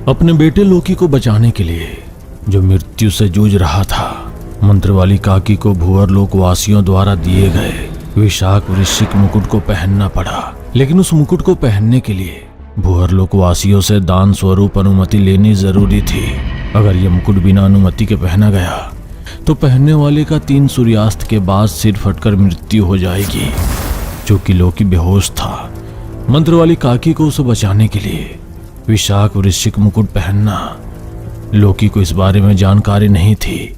अपने बेटे लोकी को बचाने के लिए जो मृत्यु से जूझ रहा था, मंत्र वाली काकी को भूअर लोक वासियों द्वारा दिए गए विशाख वृश्चिक मुकुट को पहनना पड़ा। लेकिन उस मुकुट को पहनने के लिए भूअर लोक वासियों से दान स्वरूप अनुमति लेनी जरूरी थी। अगर यह मुकुट बिना अनुमति के पहना गया तो पहनने वाले का 3 सूर्यास्त के बाद सिर फटकर मृत्यु हो जाएगी। चूंकि लोकी बेहोश था, मंत्र वाली काकी को उसे बचाने के लिए विशाख वृश्चिक मुकुट पहनना। लोकी को इस बारे में जानकारी नहीं थी।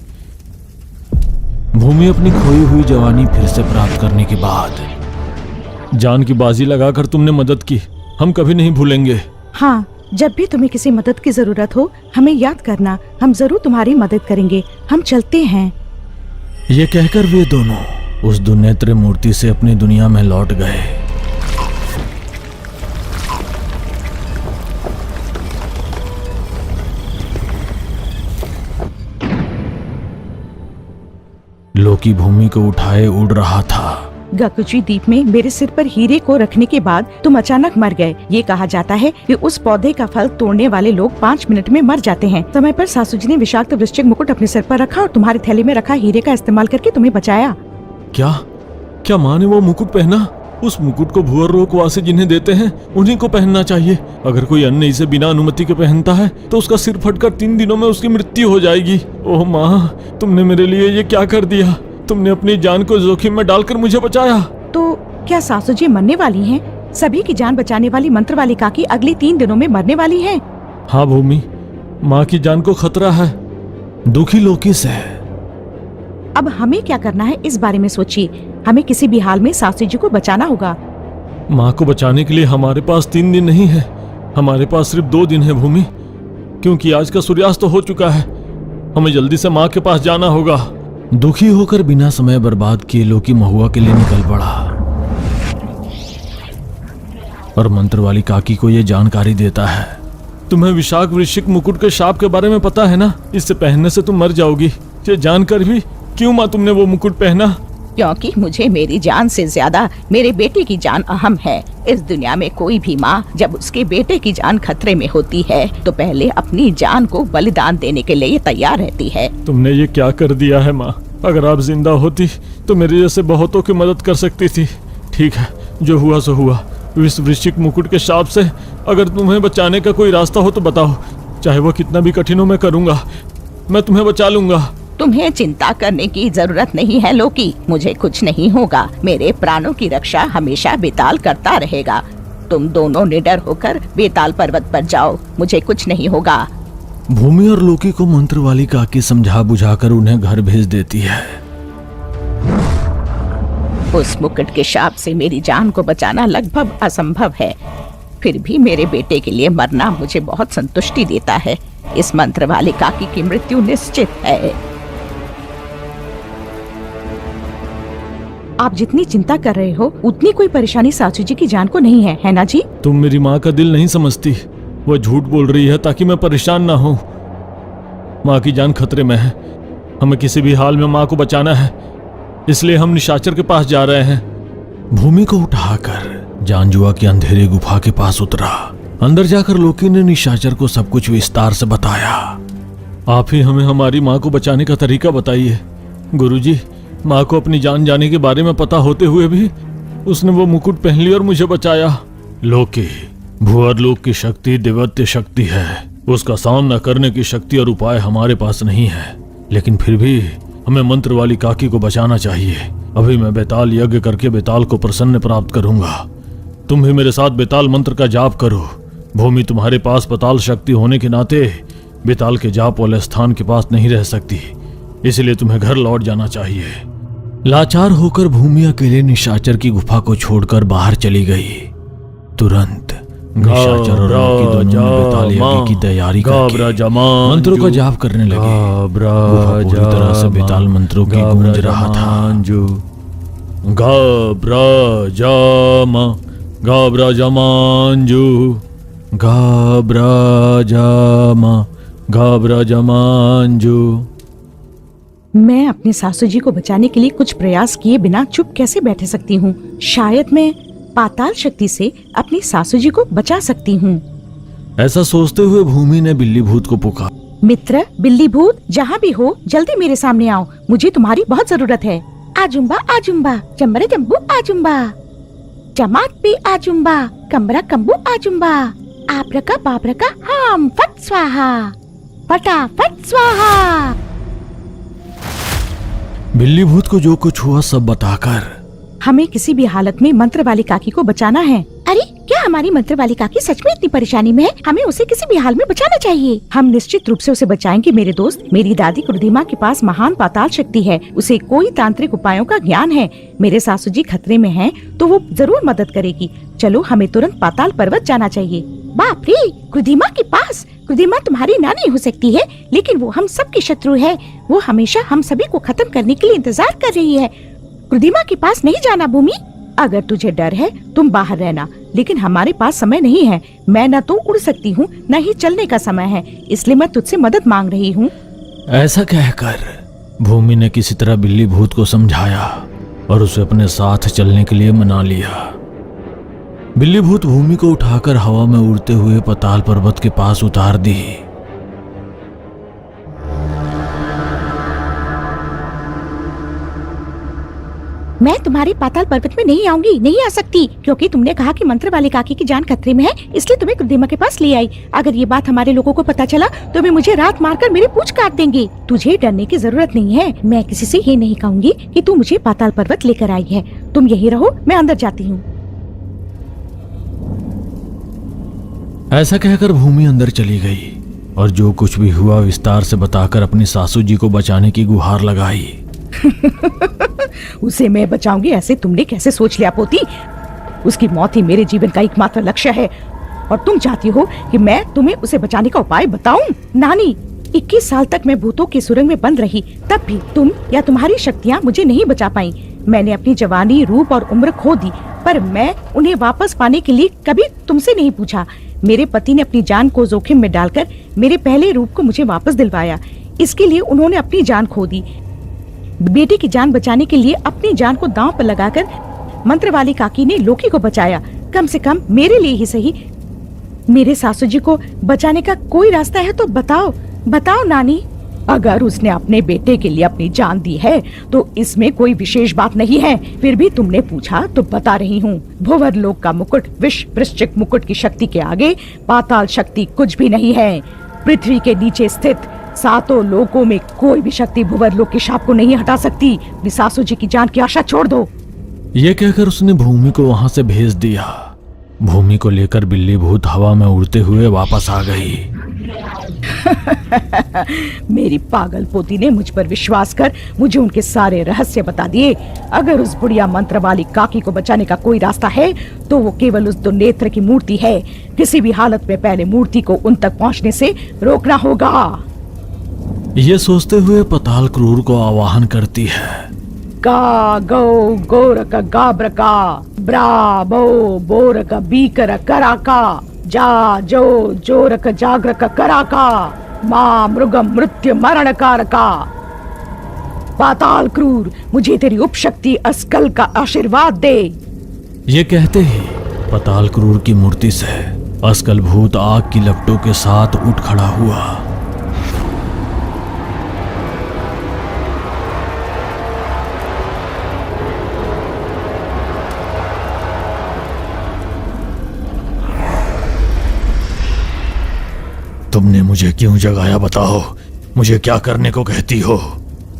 भूमि अपनी खोई हुई जवानी फिर से प्राप्त करने के बाद जान की बाजी लगाकर तुमने मदद की, हम कभी नहीं भूलेंगे। हाँ, जब भी तुम्हें किसी मदद की जरूरत हो हमें याद करना, हम जरूर तुम्हारी मदद करेंगे। हम चलते हैं। ये कहकर वे दोनों उस दुनेत्र मूर्ति से अपनी दुनिया में लौट गए। लोकी भूमि को उठाए उड़ रहा था। गकुची द्वीप में मेरे सिर पर हीरे को रखने के बाद तुम अचानक मर गए। ये कहा जाता है कि उस पौधे का फल तोड़ने वाले लोग 5 मिनट में मर जाते हैं। समय पर सासू जी ने विषाक्त वृश्चिक मुकुट अपने सिर पर रखा और तुम्हारी थैली में रखा हीरे का इस्तेमाल करके तुम्हें बचाया। क्या माँ ने वो मुकुट पहना? उस मुकुट को भूअर लोक वासी जिन्हें देते हैं उन्हीं को पहनना चाहिए। अगर कोई अन्य इसे बिना अनुमति के पहनता है तो उसका सिर फटकर 3 दिनों में उसकी मृत्यु हो जाएगी। ओह माँ, तुमने मेरे लिए ये क्या कर दिया? तुमने अपनी जान को जोखिम में डालकर मुझे बचाया। तो क्या सासू जी मरने वाली हैं? सभी की जान बचाने वाली मंत्र वाली काकी अगले 3 दिनों में मरने वाली है। हाँ भूमि, माँ की जान को खतरा है। दुखी लोकी से अब हमें क्या करना है इस बारे में सोचिए। हमें किसी भी हाल में सासू जी को बचाना होगा। माँ को बचाने के लिए हमारे पास 3 दिन नहीं है, हमारे पास सिर्फ 2 दिन है भूमि, क्योंकि आज का सूर्यास्त तो हो चुका है। हमें जल्दी से माँ के पास जाना होगा। दुखी होकर बिना समय बर्बाद किए लोकी महुआ के लिए निकल पड़ा और मंत्र वाली काकी को यह जानकारी देता है। तुम्हें विशाख वृश्चिक मुकुट के शाप के बारे में पता है ना? इससे पहनने से तुम मर जाओगी। ये जानकर भी क्यों माँ तुमने वो मुकुट पहना? क्योंकि मुझे मेरी जान से ज्यादा मेरे बेटे की जान अहम है। इस दुनिया में कोई भी माँ जब उसके बेटे की जान खतरे में होती है तो पहले अपनी जान को बलिदान देने के लिए तैयार रहती है। तुमने ये क्या कर दिया है माँ? अगर आप जिंदा होती तो मेरे जैसे बहुतों की मदद कर सकती थी। ठीक है, जो हुआ सो हुआ। इस वृश्चिक मुकुट के शाप से अगर तुम्हें बचाने का कोई रास्ता हो तो बताओ, चाहे वो कितना भी कठिन हो मैं करूँगा। मैं तुम्हें बचा लूंगा। तुम्हें चिंता करने की जरूरत नहीं है लोकी, मुझे कुछ नहीं होगा। मेरे प्राणों की रक्षा हमेशा बेताल करता रहेगा। तुम दोनों निडर होकर बेताल पर्वत पर जाओ, मुझे कुछ नहीं होगा। भूमि और लोकी को मंत्र वाली काकी समझा बुझाकर उन्हें घर भेज देती है। उस मुकुट के शाप से मेरी जान को बचाना लगभग असंभव है, फिर भी मेरे बेटे के लिए मरना मुझे बहुत संतुष्टि देता है। इस मंत्र वाली काकी की मृत्यु निश्चित है। आप जितनी चिंता कर रहे हो उतनी कोई परेशानी सासू जी की जान को नहीं है, है ना जी? तुम मेरी माँ का दिल नहीं समझती। वो झूठ बोल रही है ताकि मैं परेशान ना हूँ। माँ की जान खतरे में है, हमें किसी भी हाल में माँ को बचाना है, इसलिए हम निशाचर के पास जा रहे हैं। भूमि को उठाकर जानजुआ की अंधेरी गुफा के पास उतरा। अंदर जाकर लोकी ने निशाचर को सब कुछ विस्तार से बताया। आप ही हमें हमारी माँ को बचाने का तरीका बताइए। गुरुजी, माँ को अपनी जान जाने के बारे में पता होते हुए भी उसने वो मुकुट पहन लिया और मुझे बचाया। लोकी, भूअर लोक की शक्ति दिव्य शक्ति है, उसका सामना करने की शक्ति और उपाय हमारे पास नहीं है, लेकिन फिर भी हमें मंत्र वाली काकी को बचाना चाहिए। अभी मैं बेताल यज्ञ करके बेताल को प्रसन्न प्राप्त करूंगा। तुम भी मेरे साथ बेताल मंत्र का जाप करो। भूमि तुम्हारे पास पताल शक्ति होने के नाते बेताल के जाप वाले स्थान के पास नहीं रह सकती, इसलिए तुम्हें घर लौट जाना चाहिए। लाचार होकर भूमि अकेले निशाचर की गुफा को छोड़कर बाहर चली गई। तुरंत निशाचर और लोकी दोनों बेताल यज्ञ की तैयारी करके मंत्रों का जाप करने लगे। गुफा पूरी तरह से बेताल मंत्रों की गूंज रहा था। गाब्राजामा गाब्राजामांजू गाब्राजामा गाब्राजामांजू। मैं अपने सासू जी को बचाने के लिए कुछ प्रयास किए बिना चुप कैसे बैठ सकती हूँ? शायद मैं पाताल शक्ति से अपनी सासू जी को बचा सकती हूँ। ऐसा सोचते हुए भूमि ने बिल्ली भूत को पुकारा। मित्र, बिल्ली भूत, जहाँ भी हो जल्दी मेरे सामने आओ, मुझे तुम्हारी बहुत जरूरत है। आजुम्बा आजुम्बा, चमरे जम्बू आजुम्बा, जमात पे आजुम्बा, कमरा कम्बू आजुम्बा, आब्रका बाब्रका हम फट स्वाहा, फटाफट स्वाहा। बिल्ली भूत को जो कुछ हुआ सब बताकर हमें किसी भी हालत में मंत्र वाली काकी को बचाना है। अरे क्या हमारी मंत्र वाली काकी सच में इतनी परेशानी में है? हमें उसे किसी भी हाल में बचाना चाहिए। हम निश्चित रूप से उसे बचाएंगे मेरे दोस्त। मेरी दादी क्रुधिमा के पास महान पाताल शक्ति है, उसे कोई तांत्रिक उपायों का ज्ञान है। मेरे सासू जी खतरे में हैं, तो वो जरूर मदद करेगी। चलो हमें तुरंत पाताल पर्वत जाना चाहिए। बाप रे, क्रुधिमा के पास? क्रुधिमा तुम्हारी नानी हो सकती है, लेकिन वो हम सबकी शत्रु है। वो हमेशा हम सभी को खत्म करने के लिए इंतजार कर रही है। क्रुधिमा के पास नहीं जाना भूमि। अगर तुझे डर है तुम बाहर रहना, लेकिन हमारे पास समय नहीं है। मैं न तो उड़ सकती हूँ न ही चलने का समय है, इसलिए मैं तुझसे मदद मांग रही हूँ। ऐसा कहकर भूमि ने किसी तरह बिल्ली भूत को समझाया और उसे अपने साथ चलने के लिए मना लिया। बिल्ली भूत भूमि को उठाकर हवा में उड़ते हुए पाताल पर्वत के पास उतार दी। मैं तुम्हारे पाताल पर्वत में नहीं आऊंगी, नहीं आ सकती, क्योंकि तुमने कहा कि मंत्र वाले काकी की जान खतरे में है, इसलिए तुम्हें क्रुधिमा के पास ले आई। अगर ये बात हमारे लोगों को पता चला तो वे मुझे रात मारकर मेरी पूंछ काट देंगे। तुझे डरने की जरूरत नहीं है। मैं किसी से ये नहीं कहूंगी कि तू मुझे पाताल पर्वत लेकर आई है। तुम यही रहो, मैं अंदर जाती हूँ। ऐसा कहकर भूमि अंदर चली गई और जो कुछ भी हुआ विस्तार से बताकर अपनी सासू जी को बचाने की गुहार लगाई। उसे मैं बचाऊंगी, ऐसे तुमने कैसे सोच लिया पोती? उसकी मौत ही मेरे जीवन का एकमात्र लक्ष्य है और तुम चाहती हो कि मैं तुम्हें उसे बचाने का उपाय बताऊं? नानी, 21 साल तक मैं भूतों की सुरंग में बंद रही, तब भी तुम या तुम्हारी शक्तियां मुझे नहीं बचा पाई। मैंने अपनी जवानी, रूप और उम्र खो दी, पर मैं उन्हें वापस पाने के लिए कभी तुमसे नहीं पूछा। मेरे पति ने अपनी जान को जोखिम में डालकर मेरे पहले रूप को मुझे वापस दिलवाया। इसके लिए उन्होंने अपनी जान खो दी। बेटे की जान बचाने के लिए अपनी जान को दांव पर लगाकर मंत्र वाली काकी ने लोकी को बचाया। कम से कम मेरे लिए ही सही। मेरे सासू जी को बचाने का कोई रास्ता है तो बताओ, बताओ नानी। अगर उसने अपने बेटे के लिए अपनी जान दी है तो इसमें कोई विशेष बात नहीं है। फिर भी तुमने पूछा तो बता रही हूँ। भुवर लोक का मुकुट विष वृश्चिक मुकुट की शक्ति के आगे पाताल शक्ति कुछ भी नहीं है। पृथ्वी के नीचे स्थित 7 लोकों में कोई भी शक्ति भुवर लोक के शाप को नहीं हटा सकती। सासू जी की जान की आशा छोड़ दो। ये कहकर उसने भूमि को वहां से भेज दिया। भूमि को लेकर बिल्ली भूत हवा में उड़ते हुए वापस आ गई। मेरी पागल पोती ने मुझ पर विश्वास कर मुझे उनके सारे रहस्य बता दिए। अगर उस बुढ़िया मंत्र वाली काकी को बचाने का कोई रास्ता है तो वो केवल उस दुनेत्र की मूर्ति है। किसी भी हालत में पहले मूर्ति को उन तक पहुंचने से रोकना होगा। ये सोचते हुए पाताल क्रूर को आवाहन करती है। का गौ गोरक गाब्रका, ब्रा बो बोरक बीकर कराका, जा जो जोरक जागरक कराका, मां मृगम मृत्यु मरण कारका। पाताल क्रूर, मुझे तेरी उपशक्ति अस्कल का आशीर्वाद दे। ये कहते ही पाताल क्रूर की मूर्ति से अस्कल भूत आग की लपटों के साथ उठ खड़ा हुआ। तुमने मुझे क्यों जगाया बताओ? मुझे क्या करने को कहती हो?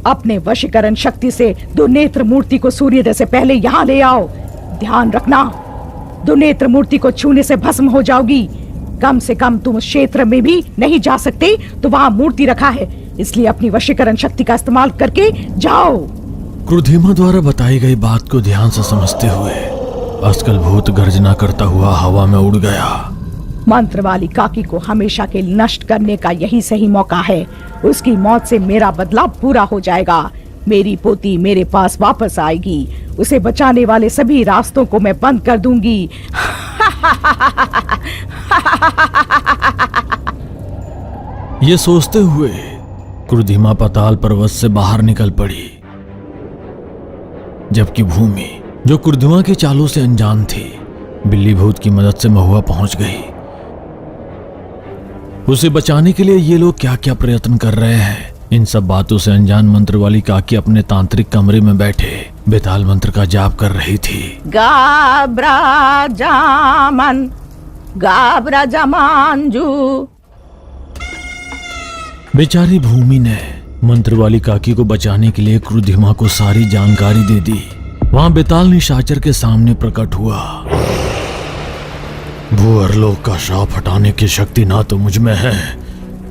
अपने वशीकरण शक्ति से दुनेत्र मूर्ति को सूर्योदय से पहले यहाँ ले आओ। ध्यान रखना, दुनेत्र मूर्ति को छूने से भस्म हो जाओगी। कम से कम तुम उस क्षेत्र में भी नहीं जा सकते, तो वहाँ मूर्ति रखा है, इसलिए अपनी वशीकरण शक्ति का इस्तेमाल करके जाओ। क्रुधिमा द्वारा बताई गई बात को ध्यान से समझते हुए अस्कल भूत गर्जना करता हुआ हवा में उड़ गया। मंत्र वाली काकी को हमेशा के नष्ट करने का यही सही मौका है। उसकी मौत से मेरा बदला पूरा हो जाएगा। मेरी पोती मेरे पास वापस आएगी। उसे बचाने वाले सभी रास्तों को मैं बंद कर दूंगी। ये सोचते हुए क्रुधिमा पाताल पर्वत से बाहर निकल पड़ी, जबकि भूमि, जो क्रुधिमा की चालों से अनजान थी, बिल्ली भूत की मदद से महुआ पहुंच गई। उसे बचाने के लिए ये लोग क्या क्या प्रयत्न कर रहे हैं। इन सब बातों से अनजान मंत्र वाली काकी अपने तांत्रिक कमरे में बैठे बेताल मंत्र का जाप कर रही थी। गाब्रा जामांजू। बेचारी भूमि ने मंत्र वाली काकी को बचाने के लिए क्रुद्धिमा को सारी जानकारी दे दी। वहां बेताल निशाचर के सामने प्रकट हुआ। भूअरलोक का श्राप हटाने की शक्ति ना तो मुझ में है,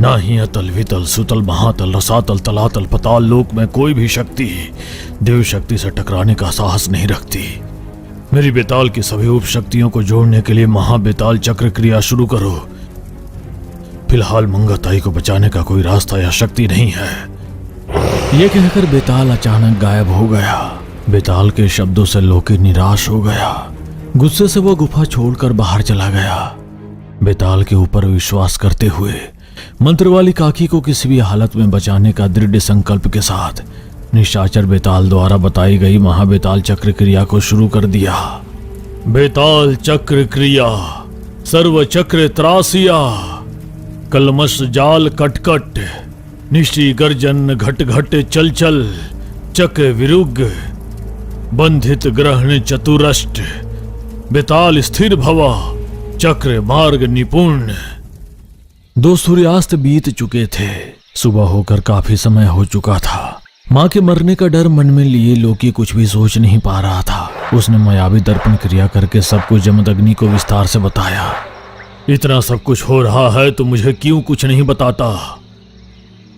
ना ही अतल वितल सुतल महातल रसातल तलातल पताल लोक में कोई भी शक्ति देव शक्ति से टकराने का साहस नहीं रखती। मेरी बेताल की सभी उपशक्तियों को जोड़ने के लिए महाबेताल चक्र क्रिया शुरू करो। फिलहाल मंगताई को बचाने का कोई रास्ता या शक्ति नहीं है। यह कहकर बेताल अचानक गायब हो गया। बेताल के शब्दों से लोकी निराश हो गया। गुस्से से वो गुफा छोड़कर बाहर चला गया। बेताल के ऊपर विश्वास करते हुए मंत्र वाली काकी को किसी भी हालत में बचाने का दृढ़ संकल्प के साथ निशाचर बेताल द्वारा बताई गई महाबेताल चक्र क्रिया को शुरू कर दिया। बेताल चक्र क्रिया सर्व चक्र त्रासिया कलमश जाल कटकट निशि गर्जन घट घट चल चल चक विरुग बंधित ग्रहण चतुरष्ट बेताल स्थिर भवा चक्र मार्ग निपुण। 2 सूर्यास्त बीत चुके थे। सुबह होकर काफी समय हो चुका था। मां के मरने का डर मन में लिए लोकी कुछ भी सोच नहीं पा रहा था। उसने मायावी दर्पण क्रिया करके सब कुछ जमदग्नि को विस्तार से बताया। इतना सब कुछ हो रहा है तो मुझे क्यों कुछ नहीं बताता?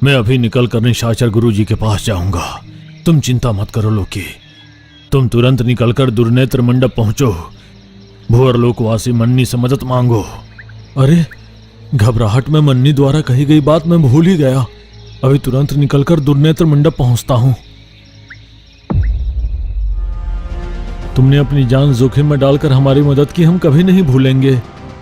मैं अभी निकल कर निशाचर गुरुजी के पास जाऊंगा। तुम चिंता मत करो लोकी, तुम तुरंत निकलकर दुर्नेत्र मंडप पहुंचो। भूअरलोकवासी मन्नी से मदद मांगो। अरे, घबराहट में मन्नी द्वारा कही गई बात मैं भूल ही गया। अभी तुरंत निकलकर दुर्नेत्र मंडप पहुंचता हूं। तुमने अपनी जान जोखिम में डालकर हमारी मदद की, हम कभी नहीं भूलेंगे।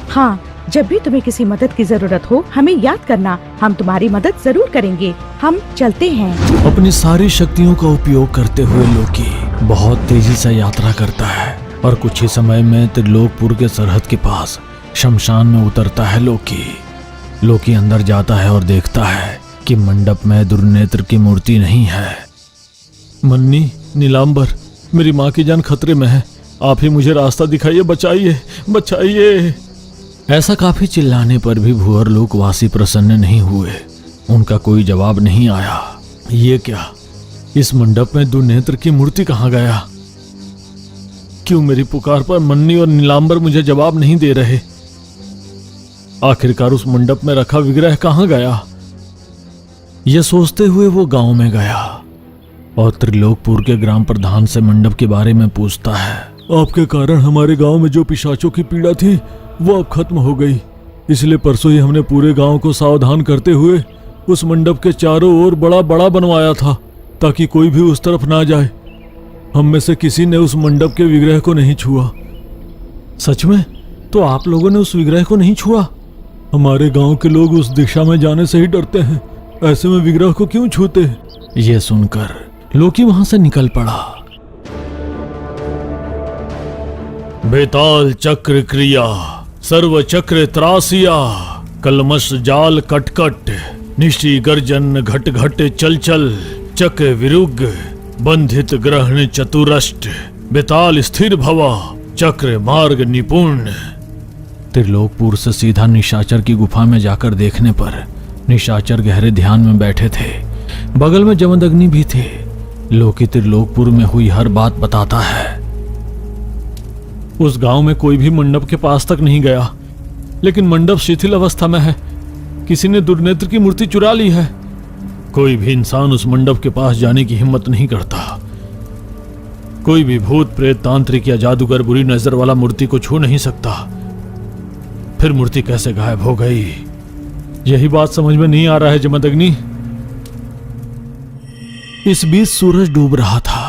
हाँ, जब भी तुम्हें किसी मदद की जरूरत हो हमें याद करना, हम तुम्हारी मदद जरूर करेंगे। हम चलते हैं। अपनी सारी शक्तियों का उपयोग करते हुए लोकी बहुत तेजी से यात्रा करता है और कुछ ही समय में त्रिलोकपुर के सरहद के पास शमशान में उतरता है। लोकी अंदर जाता है और देखता है कि मंडप में दुर्नेत्र की मूर्ति नहीं है। मन्नी, नीलांबर, मेरी माँ की जान खतरे में है। आप ही मुझे रास्ता दिखाइए, बचाइए, बचाइए। ऐसा काफी चिल्लाने पर भी भूअरलोकवासी प्रसन्न नहीं हुए। उनका कोई जवाब नहीं आया। ये क्या, इस मंडप में दुर्नेत्र की मूर्ति कहाँ गया? क्यों मेरी पुकार पर मन्नी और नीलांबर मुझे जवाब नहीं दे रहे? आखिरकार उस मंडप में रखा विग्रह कहाँ गया? यह सोचते हुए वो गांव में गया और त्रिलोकपुर के ग्राम प्रधान से मंडप के बारे में पूछता है। आपके कारण हमारे गांव में जो पिशाचों की पीड़ा थी वो अब खत्म हो गई। इसलिए परसों ही हमने पूरे गांव को सावधान करते हुए उस मंडप के चारों ओर बड़ा बड़ा बनवाया था ताकि कोई भी उस तरफ ना जाए। हम में से किसी ने उस मंडप के विग्रह को नहीं छुआ। सच में? तो आप लोगों ने उस विग्रह को नहीं छुआ? हमारे गांव के लोग उस दिशा में जाने से ही डरते हैं, ऐसे में विग्रह को क्यों छूते? यह सुनकर लोकी वहां से निकल पड़ा। बेताल चक्र क्रिया सर्व चक्र त्रासिया कलमश जाल कटकट निशि गर्जन घट घट चल चल चक विरुग बंधित ग्रहण चतुरष्ट बेताल स्थिर भवा चक्र मार्ग निपुण। त्रिलोकपुर से सीधा निशाचर की गुफा में जाकर देखने पर निशाचर गहरे ध्यान में बैठे थे। बगल में जमदग्नि भी थे। लोकी त्रिलोकपुर में हुई हर बात बताता है। उस गांव में कोई भी मंडप के पास तक नहीं गया, लेकिन मंडप शिथिल अवस्था में है। किसी ने दुर्नेत्र की मूर्ति चुरा ली है। कोई भी इंसान उस मंडप के पास जाने की हिम्मत नहीं करता। कोई भी भूत प्रेत तांत्रिक या जादूगर बुरी नजर वाला मूर्ति को छू नहीं सकता। फिर मूर्ति कैसे गायब हो गई, यही बात समझ में नहीं आ रहा है जमदग्नि। इस बीच सूरज डूब रहा था।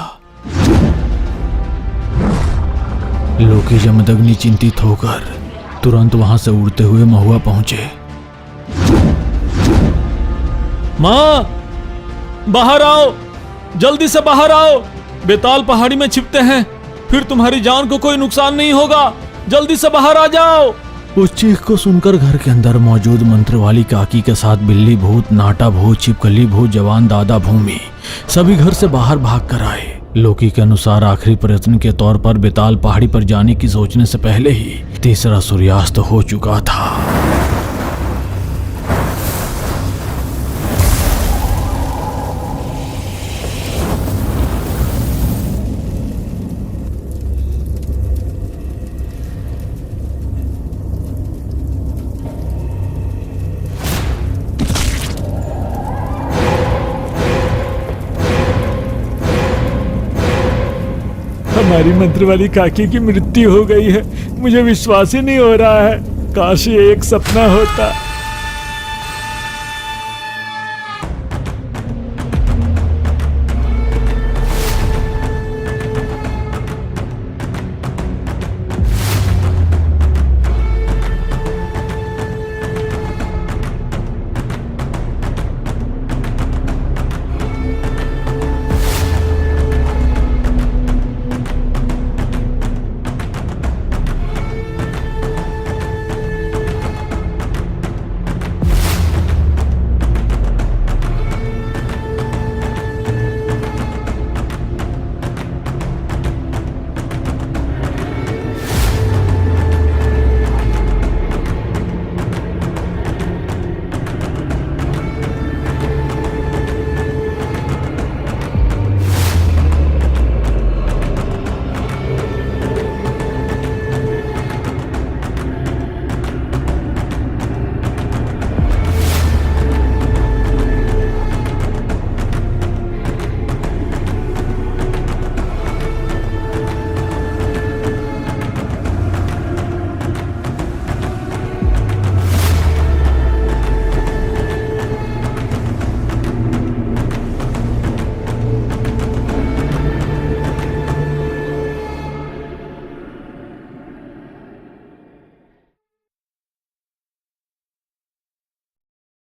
लोकी जमदग्नि चिंतित होकर तुरंत वहां से उड़ते हुए महुआ पहुंचे। मां, बाहर आओ, जल्दी से बाहर आओ। बेताल पहाड़ी में छिपते हैं, फिर तुम्हारी जान को कोई नुकसान नहीं होगा। जल्दी से बाहर आ जाओ। उस चीख को सुनकर घर के अंदर मौजूद मंत्रवाली काकी के साथ बिल्ली भूत, नाटा भूत, छिपकली भूत, जवान दादा भूमि सभी घर से बाहर भाग कर आए। लोकी के अनुसार आखिरी प्रयत्न के तौर पर बेताल पहाड़ी पर जाने की सोचने से पहले ही तीसरा सूर्यास्त हो चुका था। हमारी मंत्रवाली काकी की मृत्यु हो गई है। मुझे विश्वास ही नहीं हो रहा है। काश ये एक सपना होता।